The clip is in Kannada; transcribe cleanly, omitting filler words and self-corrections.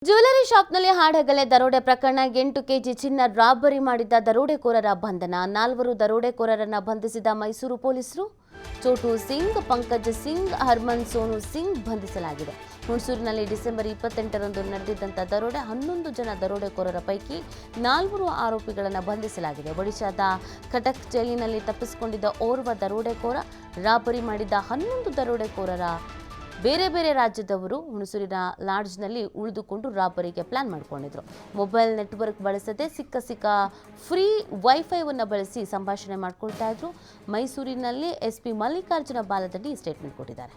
ಜ್ಯುವೆಲರಿ ಶಾಪ್ನಲ್ಲಿ ಹಾಡಹಗಲೇ ದರೋಡೆ ಪ್ರಕರಣ 8 ಕೆಜಿ ಚಿನ್ನ ರಾಬರಿ ಮಾಡಿದ್ದ ದರೋಡೆಕೋರರ ಬಂಧನ 4 ದರೋಡೆಕೋರರನ್ನ ಬಂಧಿಸಿದ ಮೈಸೂರು ಪೊಲೀಸರು ಚೋಟು ಸಿಂಗ್ ಪಂಕಜ್ ಸಿಂಗ್ ಹರ್ಮನ್ ಸೋನು ಸಿಂಗ್ ಬಂಧಿಸಲಾಗಿದೆ ಹುಣಸೂರಿನಲ್ಲಿ ಡಿಸೆಂಬರ್ 28ರಂದು ನಡೆದಿದ್ದಂತ ದರೋಡೆ 11 ಜನ ದರೋಡೆಕೋರರ ಪೈಕಿ 4 ಆರೋಪಿಗಳನ್ನು ಬಂಧಿಸಲಾಗಿದೆ ಒಡಿಶಾದ ಕಟಕ್ ಜೈಲಿನಲ್ಲಿ ತಪ್ಪಿಸಿಕೊಂಡಿದ್ದ ಓರ್ವ ದರೋಡೆಕೋರ ರಾಬರಿ ಮಾಡಿದ್ದ 11 ದರೋಡೆಕೋರರ ಬೇರೆ ಬೇರೆ ರಾಜ್ಯದವರು ಹುಣಸೂರಿನ ಲಾಡ್ಜ್ನಲ್ಲಿ ಉಳಿದುಕೊಂಡು ರಾಬರಿಗೆ ಪ್ಲಾನ್ ಮಾಡಿಕೊಂಡಿದ್ರು ಮೊಬೈಲ್ ನೆಟ್ವರ್ಕ್ ಬಳಸದೆ ಸಿಕ್ಕ ಫ್ರೀ ವೈಫೈವನ್ನು ಬಳಸಿ ಸಂಭಾಷಣೆ ಮಾಡಿಕೊಳ್ತಾ ಇದ್ರು ಮೈಸೂರಿನಲ್ಲಿ ಎಸ್ಪಿ ಮಲ್ಲಿಕಾರ್ಜುನ ಬಾಲದಡ್ಡಿ ಸ್ಟೇಟ್ಮೆಂಟ್ ಕೊಟ್ಟಿದ್ದಾರೆ